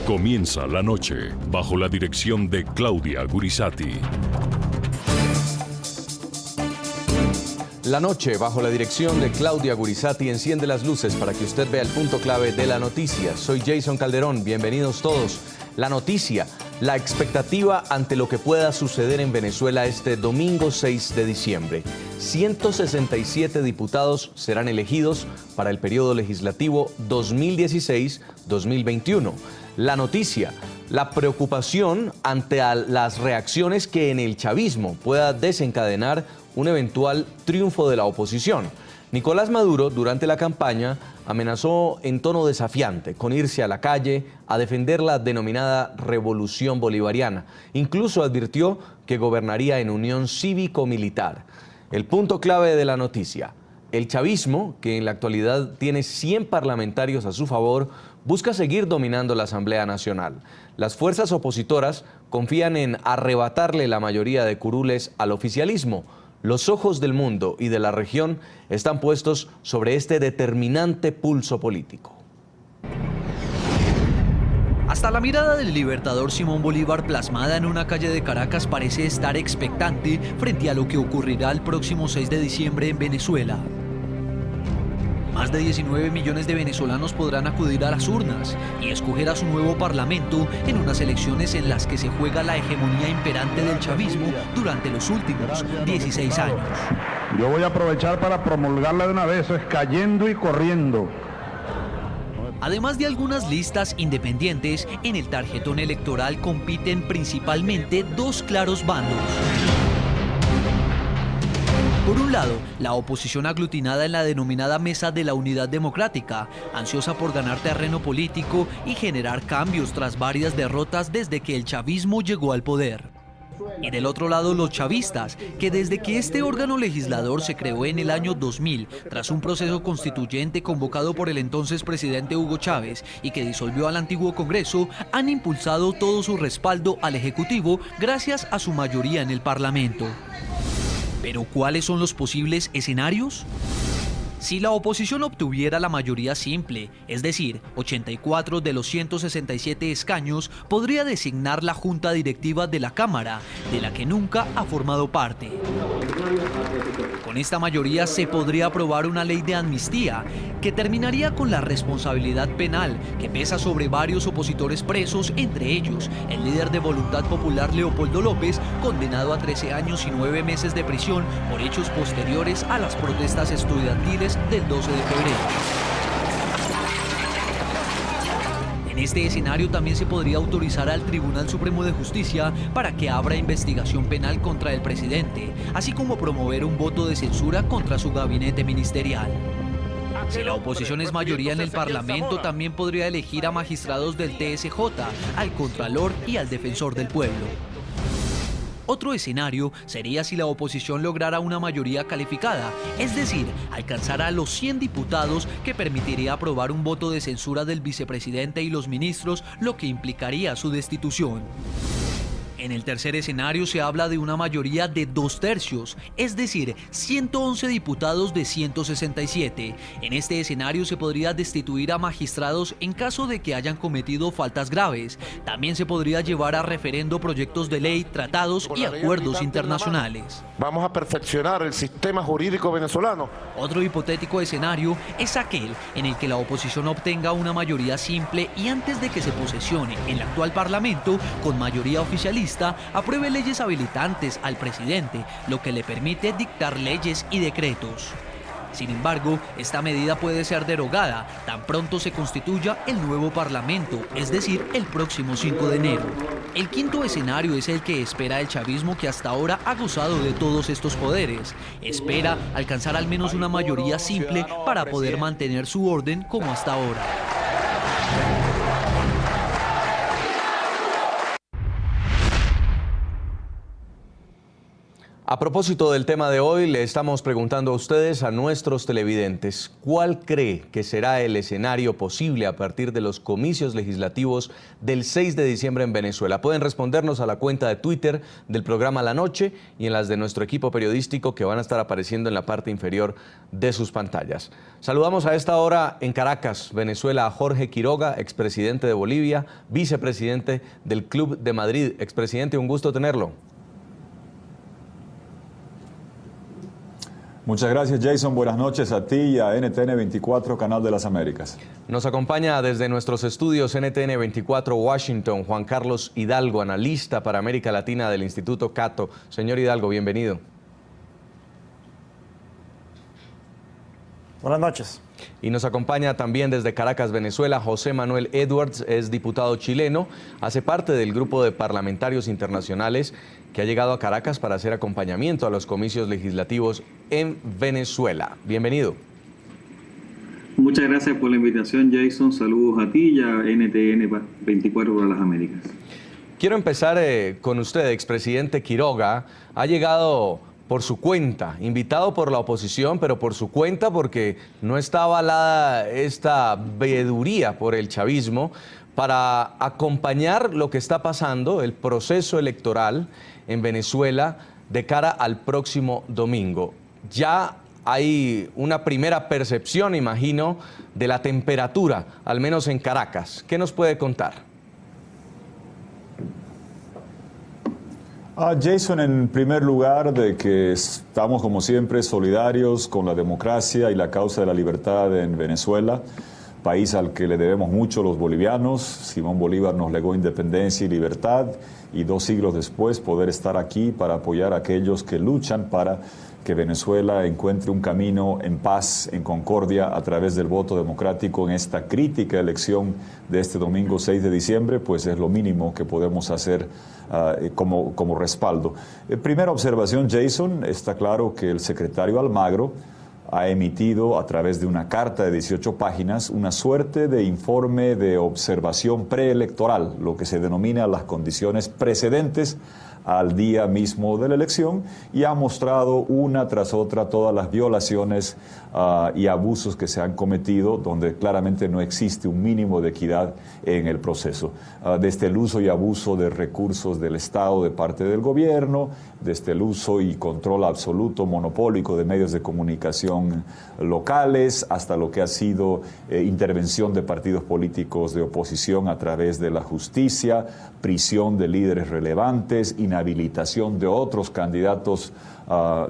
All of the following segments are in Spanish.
Comienza la noche bajo la dirección de Claudia Gurisati. La noche, bajo la dirección de Claudia Gurisati, enciende las luces para que usted vea el punto clave de la noticia. Soy Jason Calderón, bienvenidos todos. La noticia, la expectativa ante lo que pueda suceder en Venezuela este domingo 6 de diciembre. 167 diputados serán elegidos para el periodo legislativo 2016-2021. La noticia, la preocupación ante las reacciones que en el chavismo pueda desencadenar un eventual triunfo de la oposición. Nicolás Maduro, durante la campaña, amenazó en tono desafiante con irse a la calle a defender la denominada revolución bolivariana. Incluso advirtió que gobernaría en unión cívico-militar. El punto clave de la noticia: el chavismo, que en la actualidad tiene 100 parlamentarios a su favor, busca seguir dominando la Asamblea Nacional. Las fuerzas opositoras confían en arrebatarle la mayoría de curules al oficialismo. Los ojos del mundo y de la región están puestos sobre este determinante pulso político. Hasta la mirada del libertador Simón Bolívar plasmada en una calle de Caracas parece estar expectante frente a lo que ocurrirá el próximo 6 de diciembre en Venezuela. Más de 19 millones de venezolanos podrán acudir a las urnas y escoger a su nuevo parlamento en unas elecciones en las que se juega la hegemonía imperante del chavismo durante los últimos 16 años. Yo voy a aprovechar para promulgarla de una vez, es cayendo y corriendo. Además de algunas listas independientes, en el tarjetón electoral compiten principalmente dos claros bandos. Por un lado, la oposición aglutinada en la denominada Mesa de la Unidad Democrática, ansiosa por ganar terreno político y generar cambios tras varias derrotas desde que el chavismo llegó al poder. Y del otro lado, los chavistas, que desde que este órgano legislador se creó en el año 2000, tras un proceso constituyente convocado por el entonces presidente Hugo Chávez y que disolvió al antiguo Congreso, han impulsado todo su respaldo al Ejecutivo gracias a su mayoría en el Parlamento. ¿Pero cuáles son los posibles escenarios? Si la oposición obtuviera la mayoría simple, es decir, 84 de los 167 escaños, podría designar la junta directiva de la Cámara, de la que nunca ha formado parte. Con esta mayoría se podría aprobar una ley de amnistía, que terminaría con la responsabilidad penal que pesa sobre varios opositores presos, entre ellos el líder de Voluntad Popular Leopoldo López, condenado a 13 años y 9 meses de prisión por hechos posteriores a las protestas estudiantiles del 12 de febrero. En este escenario también se podría autorizar al Tribunal Supremo de Justicia para que abra investigación penal contra el presidente, así como promover un voto de censura contra su gabinete ministerial. Si la oposición es mayoría en el Parlamento, también podría elegir a magistrados del TSJ, al Contralor y al Defensor del Pueblo. Otro escenario sería si la oposición lograra una mayoría calificada, es decir, alcanzara los 100 diputados, que permitiría aprobar un voto de censura del vicepresidente y los ministros, lo que implicaría su destitución. En el tercer escenario se habla de una mayoría de 2/3, es decir, 111 diputados de 167. En este escenario se podría destituir a magistrados en caso de que hayan cometido faltas graves. También se podría llevar a referendo proyectos de ley, tratados y acuerdos internacionales. Vamos a perfeccionar el sistema jurídico venezolano. Otro hipotético escenario es aquel en el que la oposición obtenga una mayoría simple y antes de que se posesione en el actual Parlamento con mayoría oficialista, apruebe leyes habilitantes al presidente, lo que le permite dictar leyes y decretos. Sin embargo, esta medida puede ser derogada tan pronto se constituya el nuevo Parlamento, es decir, el próximo 5 de enero. El quinto escenario es el que espera el chavismo, que hasta ahora ha gozado de todos estos poderes. Espera alcanzar al menos una mayoría simple para poder mantener su orden como hasta ahora. A propósito del tema de hoy, le estamos preguntando a ustedes, a nuestros televidentes, ¿cuál cree que será el escenario posible a partir de los comicios legislativos del 6 de diciembre en Venezuela? Pueden respondernos a la cuenta de Twitter del programa La Noche y en las de nuestro equipo periodístico que van a estar apareciendo en la parte inferior de sus pantallas. Saludamos a esta hora en Caracas, Venezuela, a Jorge Quiroga, expresidente de Bolivia, vicepresidente del Club de Madrid. Expresidente, un gusto tenerlo. Muchas gracias, Jason. Buenas noches a ti y a NTN 24, Canal de las Américas. Nos acompaña desde nuestros estudios NTN 24 Washington, Juan Carlos Hidalgo, analista para América Latina del Instituto Cato. Señor Hidalgo, bienvenido. Buenas noches. Y nos acompaña también desde Caracas, Venezuela, José Manuel Edwards, es diputado chileno, hace parte del grupo de parlamentarios internacionales que ha llegado a Caracas para hacer acompañamiento a los comicios legislativos en Venezuela. Bienvenido. Muchas gracias por la invitación, Jason. Saludos a ti y a NTN 24 para las Américas. Quiero empezar con usted, expresidente Quiroga. Ha llegado por su cuenta, invitado por la oposición, pero por su cuenta porque no está avalada esta veeduría por el chavismo para acompañar lo que está pasando, el proceso electoral en Venezuela de cara al próximo domingo. Ya hay una primera percepción, imagino, de la temperatura, al menos en Caracas. ¿Qué nos puede contar? Jason, en primer lugar, de que estamos como siempre solidarios con la democracia y la causa de la libertad en Venezuela, país al que le debemos mucho los bolivianos. Simón Bolívar nos legó independencia y libertad y 2 siglos después poder estar aquí para apoyar a aquellos que luchan para que Venezuela encuentre un camino en paz, en concordia, a través del voto democrático en esta crítica elección de este domingo 6 de diciembre, pues es lo mínimo que podemos hacer como respaldo. Primera observación, Jason, está claro que el secretario Almagro ha emitido a través de una carta de 18 páginas una suerte de informe de observación preelectoral, lo que se denomina las condiciones precedentes al día mismo de la elección, y ha mostrado una tras otra todas las violaciones y abusos que se han cometido, donde claramente no existe un mínimo de equidad en el proceso. Desde el uso y abuso de recursos del Estado de parte del gobierno, desde el uso y control absoluto, monopólico de medios de comunicación locales, hasta lo que ha sido intervención de partidos políticos de oposición a través de la justicia, prisión de líderes relevantes, inhabilitación de otros candidatos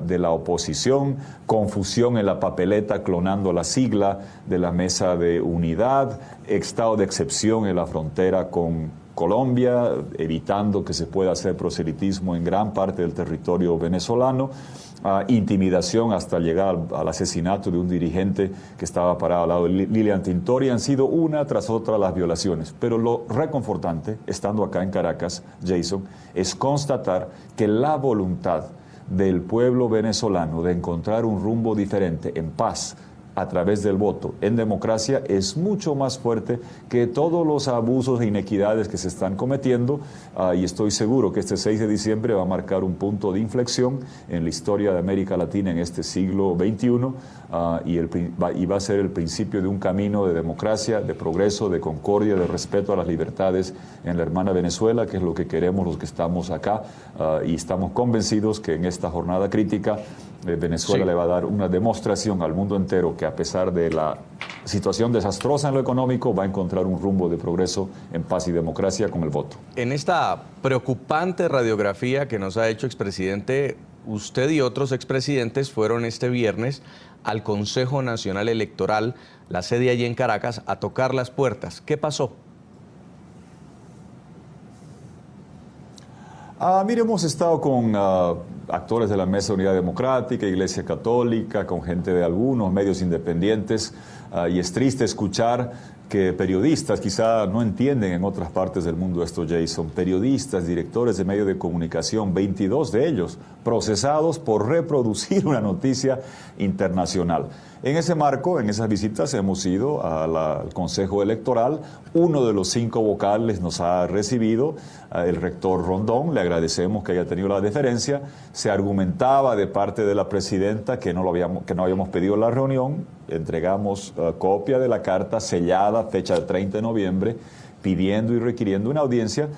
de la oposición, confusión en la papeleta clonando la sigla de la Mesa de Unidad, estado de excepción en la frontera con Colombia, evitando que se pueda hacer proselitismo en gran parte del territorio venezolano, intimidación hasta llegar al asesinato de un dirigente que estaba parado al lado de Lilian Tintori. Han sido una tras otra las violaciones, pero lo reconfortante, estando acá en Caracas, Jason, es constatar que la voluntad del pueblo venezolano de encontrar un rumbo diferente en paz a través del voto en democracia es mucho más fuerte que todos los abusos e inequidades que se están cometiendo, y estoy seguro que este 6 de diciembre va a marcar un punto de inflexión en la historia de América Latina en este siglo XXI, y va a ser el principio de un camino de democracia, de progreso, de concordia, de respeto a las libertades en la hermana Venezuela, que es lo que queremos los que estamos acá, y estamos convencidos que en esta jornada crítica Venezuela le va a dar una demostración al mundo entero que a pesar de la situación desastrosa en lo económico va a encontrar un rumbo de progreso en paz y democracia con el voto. En esta preocupante radiografía que nos ha hecho, expresidente, usted y otros expresidentes fueron este viernes al Consejo Nacional Electoral, la sede allí en Caracas, a tocar las puertas. ¿Qué pasó? Mire, hemos estado con actores de la Mesa de Unidad Democrática, Iglesia Católica, con gente de algunos medios independientes, y es triste escuchar que periodistas quizá no entienden en otras partes del mundo esto, Jason. Periodistas, directores de medios de comunicación, 22 de ellos procesados por reproducir una noticia internacional. En ese marco, en esas visitas, hemos ido al Consejo Electoral. Uno de los 5 vocales nos ha recibido, el rector Rondón. Le agradecemos que haya tenido la deferencia. Se argumentaba de parte de la presidenta que no habíamos pedido la reunión. Entregamos copia de la carta sellada, fecha del 30 de noviembre, pidiendo y requiriendo una audiencia,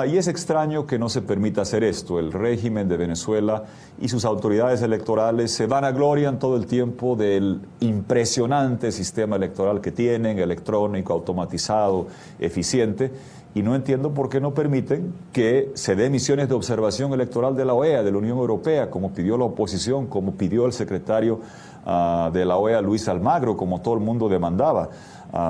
y es extraño que no se permita hacer esto. El régimen de Venezuela y sus autoridades electorales se vanaglorian todo el tiempo del impresionante sistema electoral que tienen, electrónico, automatizado, eficiente, y no entiendo por qué no permiten que se dé misiones de observación electoral de la OEA, de la Unión Europea, como pidió la oposición, como pidió el secretario de la OEA, Luis Almagro, como todo el mundo demandaba.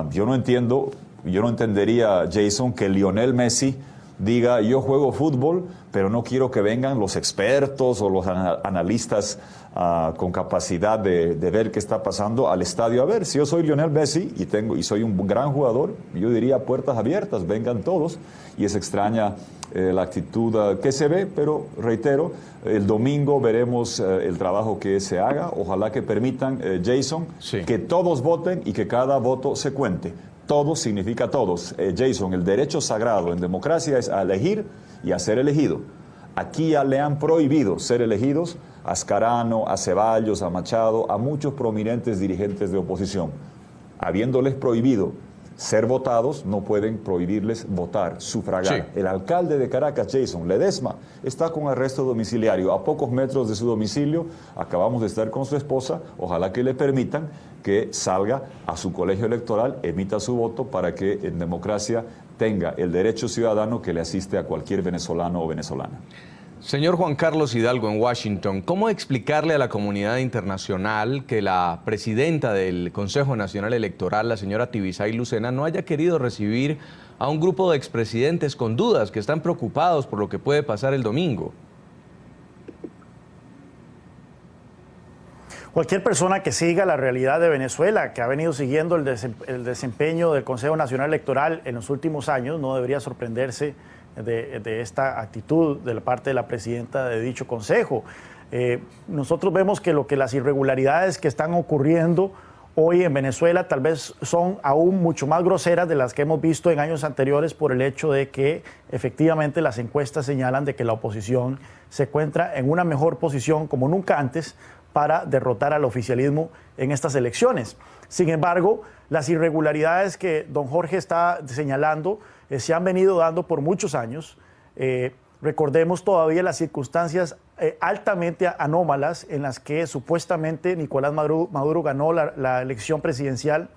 Yo no entendería, Jason, que Lionel Messi diga: yo juego fútbol, pero no quiero que vengan los expertos o los analistas con capacidad de ver qué está pasando al estadio a ver. Si yo soy Lionel Messi y soy un gran jugador, yo diría: puertas abiertas, vengan todos. Y es extraña la actitud que se ve, pero reitero, el domingo veremos el trabajo que se haga. Ojalá que permitan, Jason, sí, que todos voten y que cada voto se cuente. Todos significa todos. Jason, el derecho sagrado en democracia es a elegir y a ser elegido. Aquí ya le han prohibido ser elegidos a Ascarano, a Ceballos, a Machado, a muchos prominentes dirigentes de oposición. Habiéndoles prohibido ser votados, no pueden prohibirles votar, sufragar. Sí. El alcalde de Caracas, Jason Ledesma, está con arresto domiciliario a pocos metros de su domicilio. Acabamos de estar con su esposa. Ojalá que le permitan que salga a su colegio electoral, emita su voto para que en democracia tenga el derecho ciudadano que le asiste a cualquier venezolano o venezolana. Señor Juan Carlos Hidalgo en Washington, ¿cómo explicarle a la comunidad internacional que la presidenta del Consejo Nacional Electoral, la señora Tibisay Lucena, no haya querido recibir a un grupo de expresidentes con dudas que están preocupados por lo que puede pasar el domingo? Cualquier persona que siga la realidad de Venezuela, que ha venido siguiendo el desempeño del Consejo Nacional Electoral en los últimos años, no debería sorprenderse de esta actitud de la parte de la presidenta de dicho consejo. Nosotros vemos que las irregularidades que están ocurriendo hoy en Venezuela tal vez son aún mucho más groseras de las que hemos visto en años anteriores, por el hecho de que efectivamente las encuestas señalan de que la oposición se encuentra en una mejor posición como nunca antes para derrotar al oficialismo en estas elecciones. Sin embargo, las irregularidades que don Jorge está señalando se han venido dando por muchos años. Recordemos todavía las circunstancias altamente anómalas en las que supuestamente Nicolás Maduro ganó la elección presidencial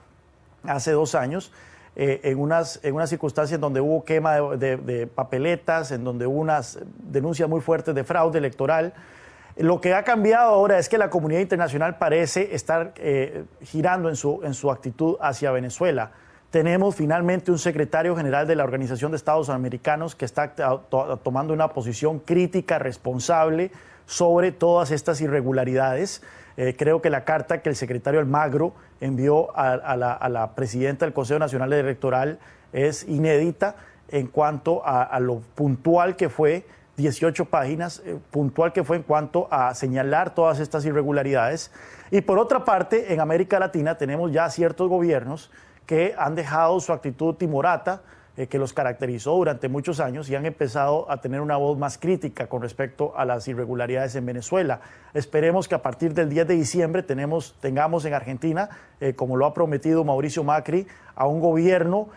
hace 2 años, en unas circunstancias donde hubo quema de papeletas, en donde hubo unas denuncias muy fuertes de fraude electoral. Lo que ha cambiado ahora es que la comunidad internacional parece estar girando en su actitud hacia Venezuela. Tenemos finalmente un secretario general de la Organización de Estados Americanos que está tomando una posición crítica, responsable sobre todas estas irregularidades. Creo que la carta que el secretario Almagro envió a la presidenta del Consejo Nacional Electoral es inédita en cuanto a lo puntual que fue, 18 páginas, puntual que fue en cuanto a señalar todas estas irregularidades. Y por otra parte, en América Latina tenemos ya ciertos gobiernos que han dejado su actitud timorata, que los caracterizó durante muchos años, y han empezado a tener una voz más crítica con respecto a las irregularidades en Venezuela. Esperemos que a partir del 10 de diciembre tengamos en Argentina, como lo ha prometido Mauricio Macri, a un gobierno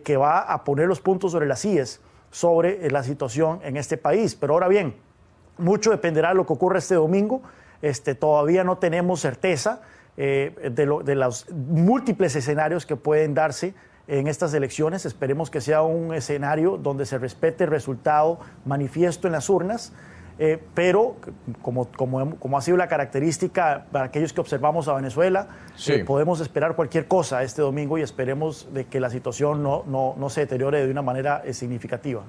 que va a poner los puntos sobre las IES sobre la situación en este país. Pero ahora bien, mucho dependerá de lo que ocurra este domingo. Todavía no tenemos certeza de los múltiples escenarios que pueden darse en estas elecciones. Esperemos que sea un escenario donde se respete el resultado manifiesto en las urnas, pero como ha sido la característica para aquellos que observamos a Venezuela, sí, podemos esperar cualquier cosa este domingo, y esperemos de que la situación no se deteriore de una manera significativa.